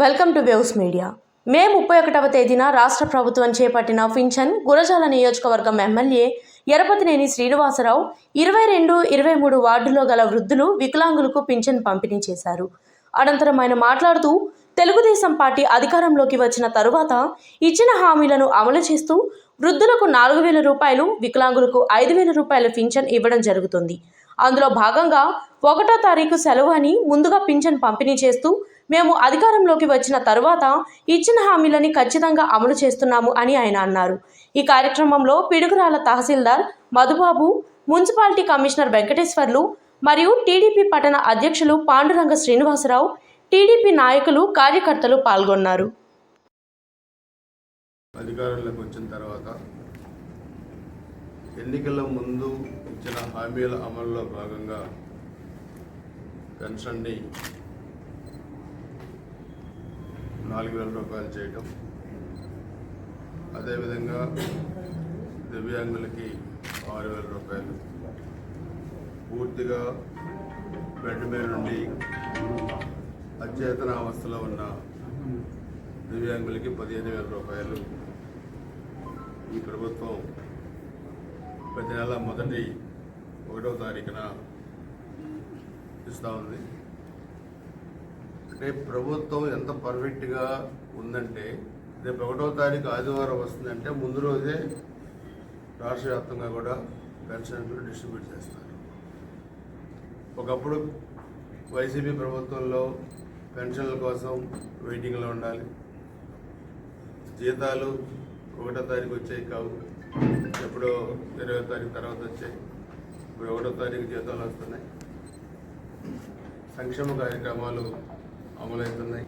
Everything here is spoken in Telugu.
Welcome to waves media. May 31వ తేదీన రాష్ట్ర ప్రభుత్వం చేపట్టిన పింఛన్ గురజాల నియోజకవర్గం ఎమ్మెల్యే ఎరపతినేని శ్రీనివాసరావు 22, 23 వార్డులో గల వృద్ధులు, వికలాంగులకు పింఛన్ పంపిణీ చేశారు. అనంతరం ఆయన మాట్లాడుతూ తెలుగుదేశం పార్టీ అధికారంలోకి వచ్చిన తరువాత ఇచ్చిన హామీలను అమలు చేస్తూ వృద్ధులకు 4,000 రూపాయలు, వికలాంగులకు 5,000 రూపాయల పింఛన్ ఇవ్వడం జరుగుతుంది. అందులో భాగంగా 1వ తారీఖు సెలవు అని ముందుగా పింఛన్ పంపిణీ చేస్తూ మేము అధికారంలోకి వచ్చిన తరువాత ఇచ్చిన హామీలని ఖచ్చితంగా అమలు చేస్తున్నాము అని ఆయన అన్నారు. ఈ కార్యక్రమంలో పిడుగురాల తహసీల్దార్ మధుబాబు, మున్సిపాలిటీ కమిషనర్ వెంకటేశ్వర్లు మరియు టీడీపీ పట్టణ అధ్యక్షులు పాండురంగ శ్రీనివాసరావు, టీడీపీ నాయకులు, కార్యకర్తలు పాల్గొన్నారు. అధికారంలోకి వచ్చిన తర్వాత ఎన్నికల ముందు ఇచ్చిన హామీల అమలులో భాగంగా పెన్షన్ని 4,000 రూపాయలు చేయటం, అదేవిధంగా దివ్యాంగులకి 6,000 రూపాయలు, పూర్తిగా బెడ్ మీద నుండి అచేతనావస్థలో ఉన్న దివ్యాంగులకి 15,000 రూపాయలు ఈ ప్రభుత్వం ప్రతి నెల మొదటి 1వ తారీఖున ఇస్తూ ఉంది. అంటే ప్రభుత్వం ఎంత పర్ఫెక్ట్గా ఉందంటే, రేపు 1వ తారీఖు ఆదివారం వస్తుందంటే ముందు రోజే రాష్ట్ర వ్యాప్తంగా కూడా పెన్షన్లు డిస్ట్రిబ్యూట్ చేస్తారు. ఒకప్పుడు వైసీపీ ప్రభుత్వంలో పెన్షన్ల కోసం వెయిటింగ్లో ఉండాలి, జీతాలు 1వ తారీఖు వచ్చాయి కావు, ఎప్పుడో 20వ తారీఖు తర్వాత వచ్చాయి. ఇప్పుడు 1వ తారీఖు జీతాలు వస్తున్నాయి, సంక్షేమ కార్యక్రమాలు అమలవుతున్నాయి.